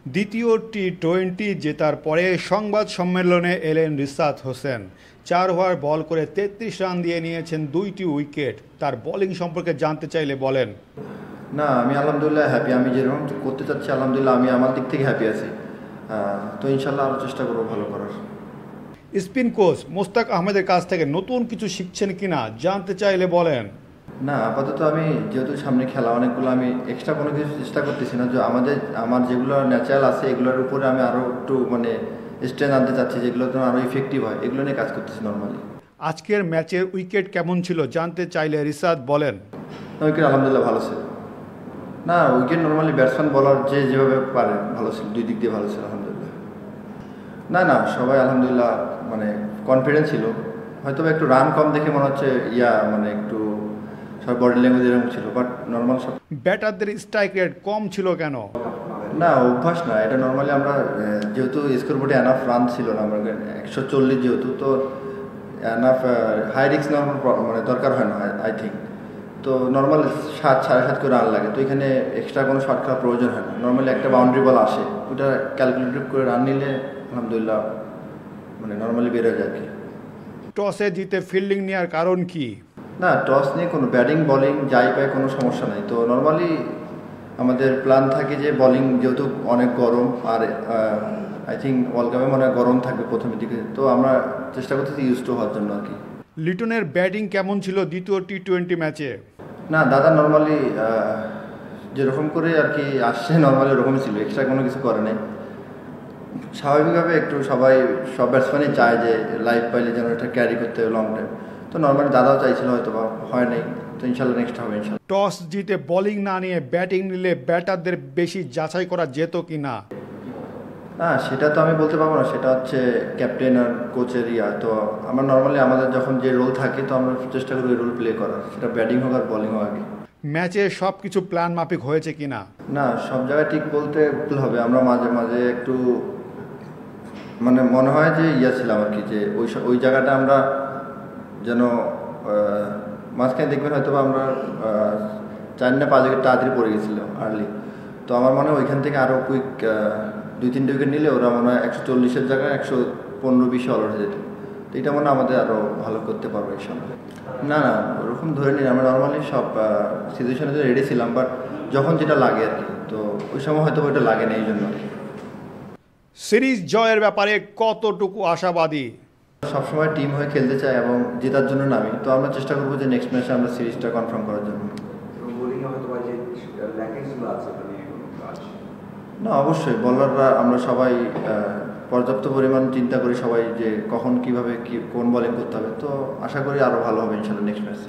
দ্বিতীয় টি-20 জেতার পরে সংবাদ সম্মেলনে এলেন রিশাদ হোসেন। 4 ওভার বল করে 33 রান দিয়ে নিয়েছেন 2টি উইকেট। তার বোলিং সম্পর্কে জানতে চাইলে বলেন, না আমি আলহামদুলিল্লাহ হ্যাপি। আমি যেরকম করতে চাচ্ছি আলহামদুলিল্লাহ আমি আমার দিক থেকে হ্যাপি আছি। তো ইনশাল্লাহ আরও চেষ্টা করবো ভালো করার। স্পিন কোচ মোস্তাক আহমেদের কাছ থেকে নতুন কিছু শিখছেন কিনা জানতে চাইলে বলেন, না আপাতত আমি যেহেতু সামনে খেলা অনেকগুলো, আমি এক্সট্রা কোনো কিছু চেষ্টা করতেছি না। যে আমার যেগুলো ন্যাচারাল আছে এগুলোর উপরে আমি আরও একটু স্ট্রেন্থ আনতে চাচ্ছি, যেগুলো তো আরও ইফেক্টিভ হয়, এগুলো নিয়ে কাজ করতেছি নর্মালি। আজকের ম্যাচের উইকেট কেমন ছিল জানতে চাইলে রিশাদ বলেন, উইকেট আলহামদুলিল্লাহ ভালো ছিল। না উইকেট নর্মালি ব্যাটসম্যান বলার যেভাবে পারে ভালো ছিল, দুই দিক দিয়ে ভালো ছিল আলহামদুলিল্লাহ। না সবাই আলহামদুলিল্লাহ কনফিডেন্স ছিল। হয়তো একটু রান কম দেখে মনে হচ্ছে একটু সব বডি ল্যাঙ্গুয়েজ এরকম ছিল, বাট নর্মাল সব। ব্যাটারদের স্ট্রাইক রেট কম ছিল কেন? না অভ্যাস না এটা। নর্মালি আমরা যেহেতু স্কোর বোর্ডে এনাফ রান ছিল না, আমরা 140 যেহেতু, তো এনাফ হাই রিস্ক নর্মাল দরকার হয় না আই থিঙ্ক। তো নর্মাল 7 সাড়ে 7 করে রান লাগে, তো এখানে এক্সট্রা কোনো শট খেলার প্রয়োজন হয় না। নর্মালি একটা বাউন্ডারি বল আসে, ওটা ক্যালকুলেটিভ করে রান নিলে আলহামদুলিল্লাহ নর্মালি বেরোয় যায় আর কি। টসে জিতে ফিল্ডিং নেওয়ার কারণ কি? না টস নিয়ে কোনো ব্যাটিং বোলিং যাই পায় কোনো সমস্যা নাই। তো নর্মালি আমাদের প্ল্যান থাকে যে বোলিং যেহেতু অনেক গরম, আর আই থিঙ্ক ওয়ার্ল্ড কাপে গরম থাকবে প্রথমের দিকে, তো আমরা চেষ্টা করতেছি ইউজ টু হওয়ার জন্য আর কি। লিটনের ব্যাটিং কেমন ছিল দ্বিতীয় টি-20 ম্যাচে? না দাদা নর্মালি যেরকম করে আর কি আসছে নর্মালি ওরকমই ছিল, এক্সট্রা কোনো কিছু করে নাই। স্বাভাবিকভাবে একটু সব ব্যাটসম্যানই চায় যে লাইফ পাইলে যেন এটা ক্যারি করতে হবে লং টাইম। তো নর্মালি দাদাও চাইছিল, হয়তো বা হয় নাই, তো ইনশাল্লাহ নেক্সট হবে ইনশাল্লাহ। টস জিতে বোলিং না নিয়ে ব্যাটিং নিলে ব্যাটারদের বেশি যাচাই করা যেত কি না? না সেটা তো আমি বলতে পারবো না, সেটা হচ্ছে ক্যাপ্টেন আর কোচের তো আমরা নর্মালি আমাদের যখন যে রোল থাকে তো আমরা চেষ্টা করি ওই রোল প্লে করার, সেটা ব্যাটিং হোক আর বোলিং হোক আগে। ম্যাচে সব কিছু প্ল্যান মাফিক হয়েছে কিনা? না সব জায়গায় ঠিক বলতে ভুল হবে। আমরা মাঝে মাঝে একটু মনে হয় যে ছিলাম আর কি, যে ওই জায়গাটা আমরা যেন মাঝখানে দেখবেন হয়তো আমরা 4 না 5 উইকেট তাড়াতাড়ি পড়ে গেছিলো আর্লি। তো আমার মনে হয় ওইখান থেকে আরও কুইক 2-3 উইকেট নিলে ওরা 140-এর জায়গায় 115-20 অল হয়ে যেত। তো এটা আমাদের আরও ভালো করতে পারবো এই সময়। না ওরকম ধরে নিন, আমরা নর্মালি সব সিচুয়েশনে রেডি ছিলাম, বাট যখন যেটা লাগে আর কি, তো ওই সময় হয়তো ওইটা লাগে না, এই জন্য আর কি। সিরিজ জয়ের ব্যাপারে কতটুকু আশাবাদী? সবসময় টিম হয়ে খেলতে চাই এবং জেতার জন্য নামি, তো আমরা চেষ্টা করবো যে নেক্সট ম্যাচে আমরা সিরিজটা কনফার্ম করার জন্য। না অবশ্যই বলাররা আমরা সবাই পর্যাপ্ত পরিমাণ চিন্তা করি সবাই, যে কখন কিভাবে কোন বোলিং করতে হবে। তো আশা করি আরও ভালো হবে ইনশাল্লাহ নেক্সট ম্যাচ।